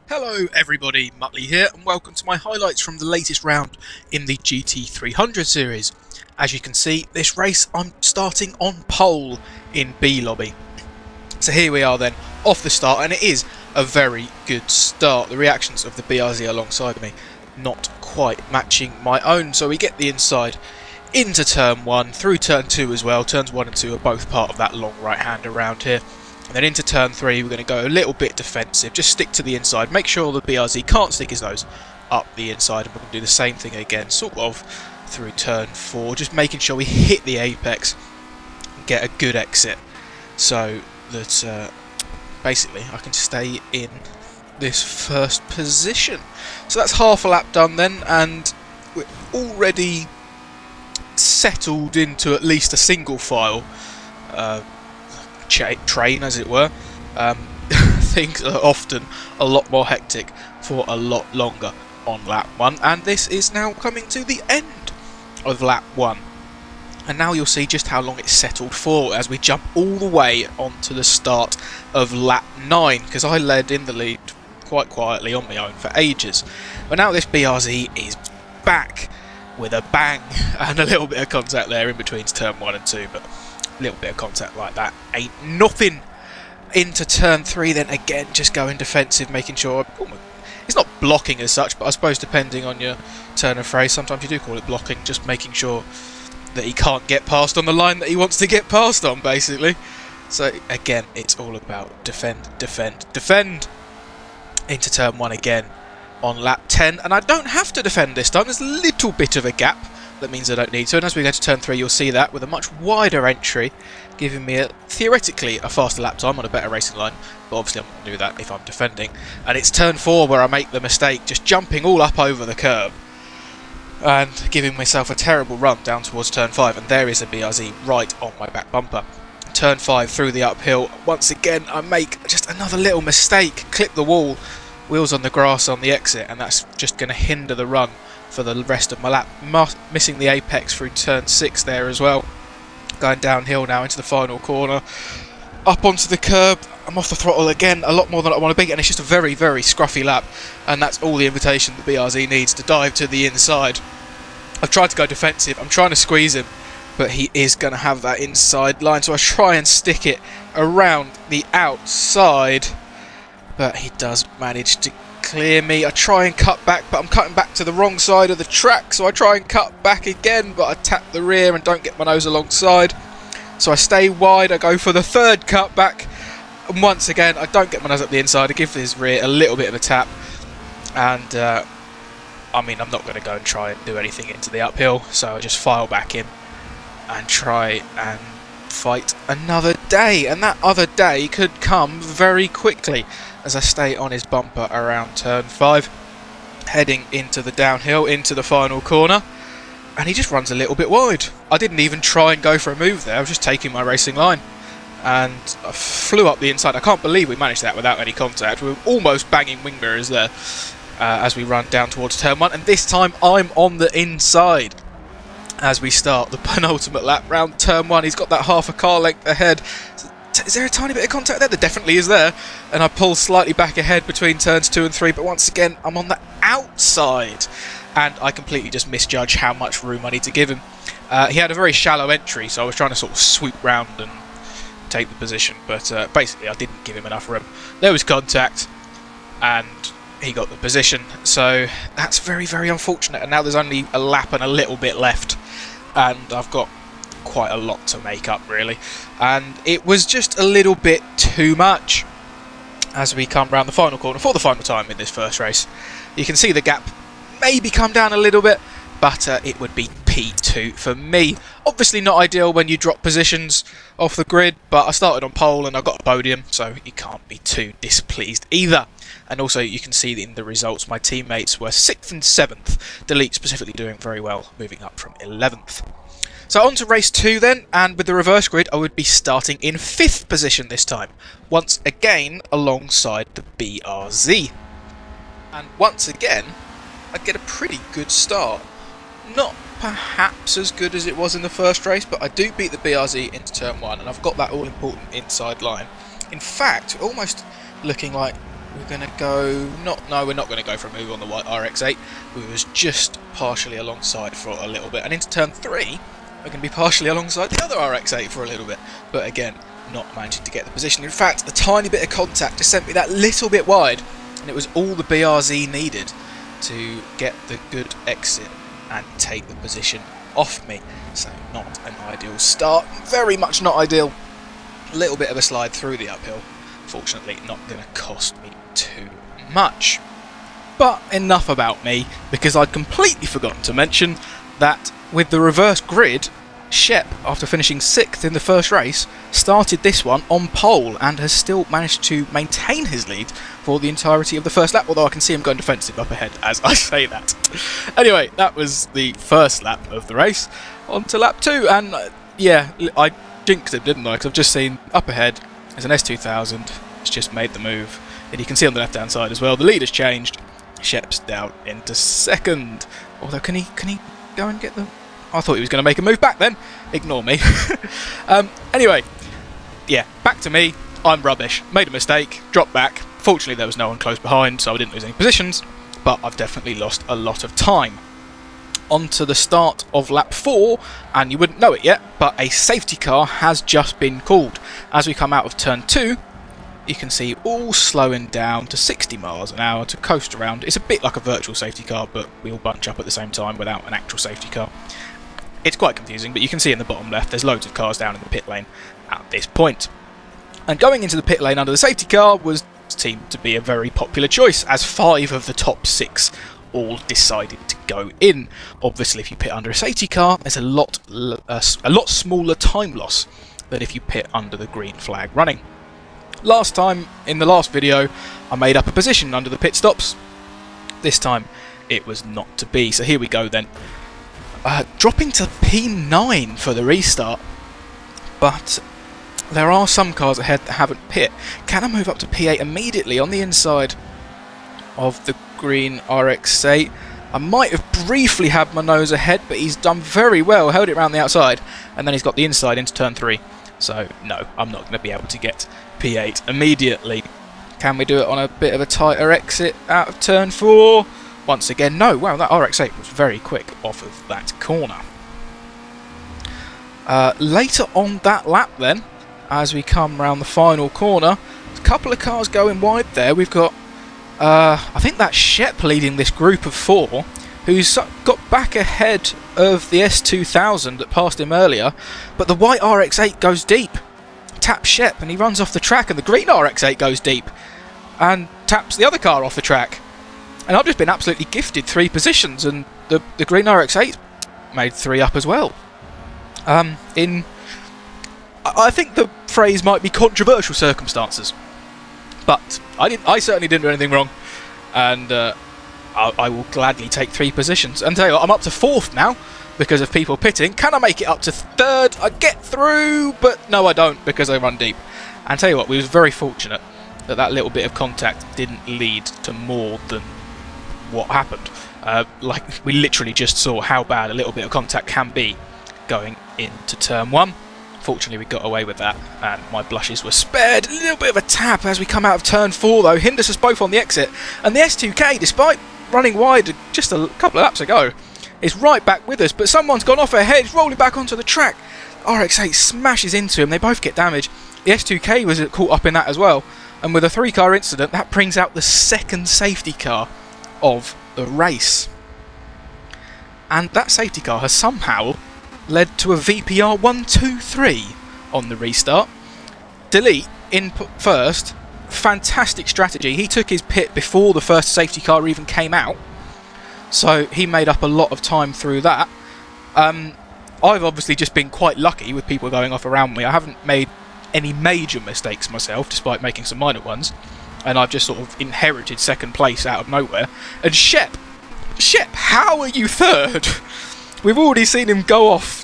Hello everybody, Muttley here, and welcome to my highlights from the latest round in the GT300 series. As you can see, this race I'm starting on pole in B lobby. So here we are then, off the start, and it is a very good start. The reactions of the BRZ alongside me not quite matching my own, so we get the inside into turn 1, through turn 2 as well. Turns 1 and 2 are both part of that long right hand around here. And then into turn 3 we're going to go a little bit defensive, just stick to the inside, make sure the BRZ can't stick his nose up the inside, and we're going to do the same thing again, sort of through turn 4, just making sure we hit the apex and get a good exit, so that basically I can stay in this first position. So that's half a lap done then, and we're already settled into at least a single file train, as it were. Things are often a lot more hectic for a lot longer on lap 1, and this is now coming to the end of lap 1, and now you'll see just how long it's settled for as we jump all the way onto the start of lap 9, because I led in the lead quite quietly on my own for ages, but now this BRZ is back with a bang, and a little bit of contact there in between turn 1 and 2, but a little bit of contact like that ain't nothing. Into turn 3 then, again just going defensive, making sure it's not blocking as such, but I suppose depending on your turn of phrase sometimes you do call it blocking, just making sure that he can't get past on the line that he wants to get past on, basically. So again, it's all about defend, defend, defend. Into turn 1 again on lap 10, and I don't have to defend this time. There's a little bit of a gap, that means I don't need to, and as we go to turn 3 you'll see that with a much wider entry, giving me theoretically a faster lap time on a better racing line, but obviously I'm not going to do that if I'm defending. And it's turn 4 where I make the mistake, just jumping all up over the curb and giving myself a terrible run down towards turn 5, and there is a BRZ right on my back bumper. Turn 5 through the uphill, once again I make just another little mistake, clip the wall, wheels on the grass on the exit, and that's just going to hinder the run for the rest of my lap. Missing the apex through turn 6 there as well. Going downhill now into the final corner, up onto the curb. I'm off the throttle again, a lot more than I want to be, and it's just a very, very scruffy lap, and that's all the invitation the BRZ needs to dive to the inside. I've tried to go defensive, I'm trying to squeeze him, but he is going to have that inside line, so I try and stick it around the outside, but he does manage to clear me. I try and cut back, but I'm cutting back to the wrong side of the track, so I try and cut back again, but I tap the rear and don't get my nose alongside, so I stay wide. I go for the third cut back, and once again I don't get my nose up the inside. I give his rear a little bit of a tap, and I mean, I'm not going to go and try and do anything into the uphill, so I just file back in and try and fight another day, and that other day could come very quickly as I stay on his bumper around turn 5, heading into the downhill, into the final corner, and he just runs a little bit wide. I didn't even try and go for a move there, I was just taking my racing line, and I flew up the inside. I can't believe we managed that without any contact. We were almost banging wing mirrors there as we run down towards turn 1, and this time I'm on the inside as we start the penultimate lap round turn 1. He's got that half a car length ahead. Is there a tiny bit of contact there? There definitely is there. And I pull slightly back ahead between turns 2 and 3, but once again I'm on the outside, and I completely just misjudge how much room I need to give him. He had a very shallow entry, so I was trying to sort of swoop round and take the position, but basically I didn't give him enough room. There was contact, and he got the position, so that's very, very unfortunate. And now there's only a lap and a little bit left, and I've got quite a lot to make up, really, and it was just a little bit too much as we come round the final corner for the final time in this first race. You can see the gap maybe come down a little bit, but it would be P2 for me. Obviously not ideal when you drop positions off the grid, but I started on pole and I got a podium, so you can't be too displeased either. And also you can see in the results my teammates were 6th and 7th, Delete specifically doing very well, moving up from 11th. So on to race 2 then, and with the reverse grid I would be starting in 5th position this time, once again alongside the BRZ. And once again I'd get a pretty good start. Not perhaps as good as it was in the first race, but I do beat the BRZ into turn 1, and I've got that all important inside line. In fact, almost looking like we're going to go... No, we're not going to go for a move on the white RX-8. We was just partially alongside for a little bit. And into turn 3, we're going to be partially alongside the other RX-8 for a little bit. But again, not managing to get the position. In fact, a tiny bit of contact just sent me that little bit wide. And it was all the BRZ needed to get the good exit and take the position off me. So not an ideal start. Very much not ideal. A little bit of a slide through the uphill. Fortunately, not going to cost me too much. But enough about me, because I'd completely forgotten to mention that with the reverse grid, Shep, after finishing 6th in the first race, started this one on pole and has still managed to maintain his lead for the entirety of the first lap, although I can see him going defensive up ahead as I say that. Anyway, that was the first lap of the race. On to lap 2, and yeah, I jinxed him, didn't I? Because I've just seen up ahead, there's an S2000, it's just made the move. And you can see on the left-hand side as well, the lead has changed. Shep's down into 2nd. Although, can he go and get the... I thought he was going to make a move back then. Ignore me. Anyway, yeah, back to me. I'm rubbish. Made a mistake, dropped back. Fortunately, there was no one close behind, so I didn't lose any positions. But I've definitely lost a lot of time. On to the start of lap 4, and you wouldn't know it yet, but a safety car has just been called. As we come out of turn 2, you can see all slowing down to 60 miles an hour to coast around. It's a bit like a virtual safety car, but we all bunch up at the same time without an actual safety car. It's quite confusing, but you can see in the bottom left there's loads of cars down in the pit lane at this point. And going into the pit lane under the safety car was seemed to be a very popular choice, as 5 of the top 6 all decided to go in. Obviously, if you pit under a safety car, there's a lot smaller time loss than if you pit under the green flag running. Last time, in the last video, I made up a position under the pit stops. This time, it was not to be. So here we go then. Dropping to P9 for the restart. But there are some cars ahead that haven't pit. Can I move up to P8 immediately on the inside of the green RX-8? I might have briefly had my nose ahead, but he's done very well. Held it around the outside, and then he's got the inside into turn 3. So, no, I'm not going to be able to get P8 immediately. Can we do it on a bit of a tighter exit out of turn 4? Once again, no. Wow, that RX-8 was very quick off of that corner. Later on that lap then, as we come round the final corner, there's a couple of cars going wide there. We've got, I think that's Shep leading this group of 4, who's got back ahead of the S2000 that passed him earlier, but the white RX-8 goes deep, taps Shep, and he runs off the track, and the green RX-8 goes deep and taps the other car off the track. And I've just been absolutely gifted 3 positions, and the green RX-8 made 3 up as well. I think the phrase might be controversial circumstances, but I certainly didn't do anything wrong, and I will gladly take 3 positions. And tell you what, I'm up to 4th now because of people pitting. Can I make it up to 3rd? I get through, but no, I don't, because I run deep. And tell you what, we was very fortunate that little bit of contact didn't lead to more than what happened. Like, we literally just saw how bad a little bit of contact can be going into turn 1. Fortunately, we got away with that, and my blushes were spared. A little bit of a tap as we come out of turn 4, though, hinders us both on the exit. And the S2K, despite running wide just a couple of laps ago, is right back with us, but someone's gone off ahead. He's rolling back onto the track. RX-8 smashes into him. They both get damaged. The S2K was caught up in that as well. And with a 3-car incident, that brings out the 2nd safety car of the race. And that safety car has somehow led to a VPR 123 on the restart. Delete input first. Fantastic strategy. He took his pit before the first safety car even came out, so he made up a lot of time through that. I've obviously just been quite lucky with people going off around me. I haven't made any major mistakes myself, despite making some minor ones, and I've just sort of inherited 2nd place out of nowhere. And Shep, how are you 3rd? We've already seen him go off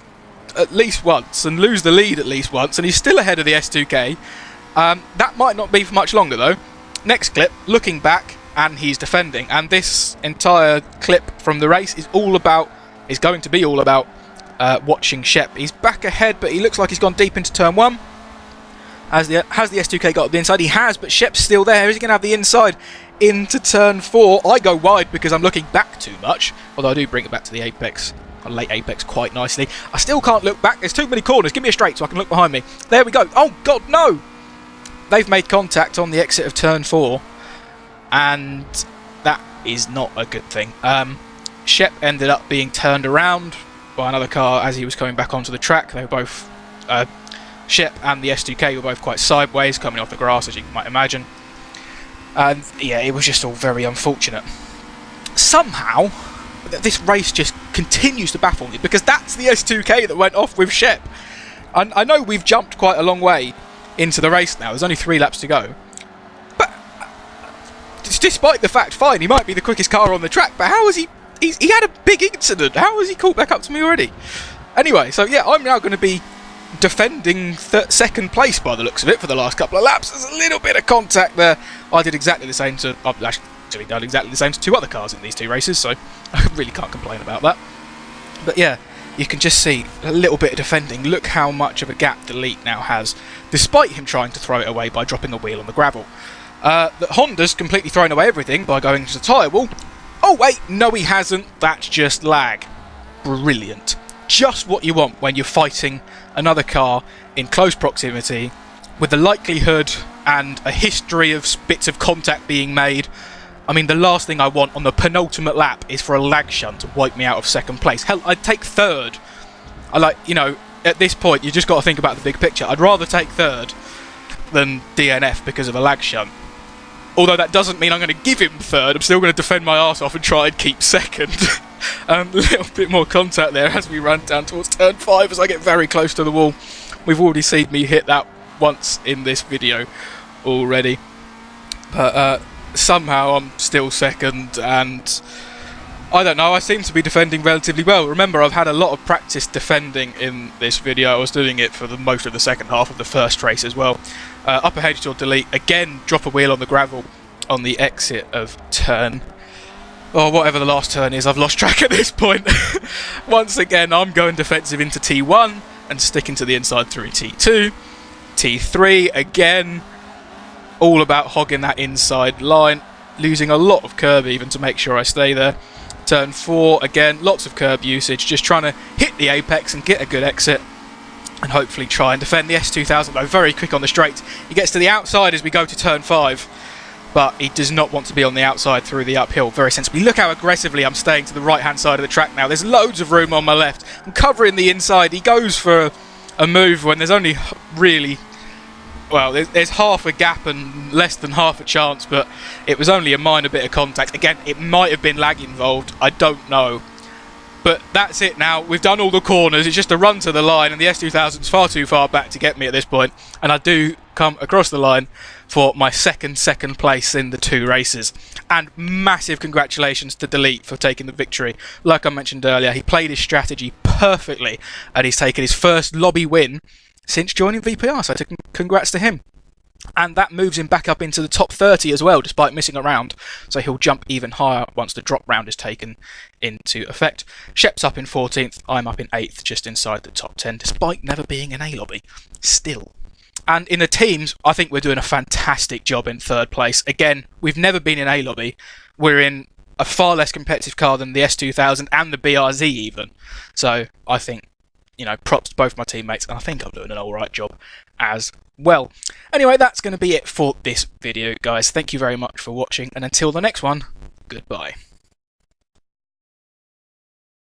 at least once and lose the lead at least once, and he's still ahead of the S2K. That might not be for much longer though. Next clip, looking back, and he's defending. And this entire clip from the race is going to be all about watching Shep. He's back ahead, but he looks like he's gone deep into turn 1. Has the S2K got up the inside? He has, but Shep's still there. Is he going to have the inside into turn 4? I go wide because I'm looking back too much, although I do bring it back to the apex, a late apex, quite nicely. I still can't look back. There's too many corners. Give me a straight so I can look behind me. There we go. Oh, God, no! They've made contact on the exit of turn 4, and that is not a good thing. Shep ended up being turned around by another car as he was coming back onto the track. They were both... Shep and the S2K were both quite sideways, coming off the grass, as you might imagine. And yeah, it was just all very unfortunate. Somehow, this race just continues to baffle me, because that's the S2K that went off with Shep. And I know we've jumped quite a long way into the race now. There's only 3 laps to go. But despite the fact, fine, he might be the quickest car on the track, but how has he had a big incident? How has he caught back up to me already? Anyway, so yeah, I'm now going to be defending second place by the looks of it for the last couple of laps. There's a little bit of contact there. I did exactly the same to... I've actually done exactly the same to 2 other cars in these 2 races, so I really can't complain about that. But yeah, you can just see a little bit of defending. Look how much of a gap Delete now has, despite him trying to throw it away by dropping a wheel on the gravel. The Honda's completely thrown away everything by going to the tyre wall. Oh wait, no he hasn't. That's just lag. Brilliant. Just what you want when you're fighting another car in close proximity, with the likelihood and a history of bits of contact being made. I mean, the last thing I want on the penultimate lap is for a lag shunt to wipe me out of second place. Hell, I'd take 3rd. At this point, you just got to think about the big picture. I'd rather take 3rd than DNF because of a lag shunt. Although that doesn't mean I'm going to give him 3rd. I'm still going to defend my arse off and try and keep 2nd. A little bit more contact there as we run down towards turn 5 as I get very close to the wall. We've already seen me hit that once in this video already. But somehow I'm still 2nd, and I don't know, I seem to be defending relatively well. Remember, I've had a lot of practice defending in this video. I was doing it for most of the second half of the first race as well. Upper hedge or Delete, again, drop a wheel on the gravel on the exit of turn... or whatever the last turn is, I've lost track at this point. Once again, I'm going defensive into T1 and sticking to the inside through T2. T3, again, all about hogging that inside line, losing a lot of curb even to make sure I stay there. Turn 4, again, lots of curb usage, just trying to hit the apex and get a good exit, and hopefully try and defend the S2000, though very quick on the straight. He gets to the outside as we go to turn 5. But he does not want to be on the outside through the uphill very sensibly. Look how aggressively I'm staying to the right-hand side of the track now. There's loads of room on my left. I'm covering the inside. He goes for a move when there's only really... well, there's half a gap and less than half a chance, but it was only a minor bit of contact. Again, it might have been lag involved. I don't know. But that's it now. We've done all the corners. It's just a run to the line, and the S2000's far too far back to get me at this point. And I do come across the line for my second place in the 2 races. And massive congratulations to Delete for taking the victory. Like I mentioned earlier, he played his strategy perfectly, and he's taken his first lobby win since joining VPR, so congrats to him. And that moves him back up into the top 30 as well, despite missing a round. So he'll jump even higher once the drop round is taken into effect. Shep's up in 14th, I'm up in 8th, just inside the top 10, despite never being in A lobby. Still. And in the teams, I think we're doing a fantastic job in 3rd place. Again, we've never been in A lobby. We're in a far less competitive car than the S2000 and the BRZ even. So I think, props to both my teammates, and I think I'm doing an alright job as well. Anyway, that's going to be it for this video, guys. Thank you very much for watching, and until the next one, goodbye.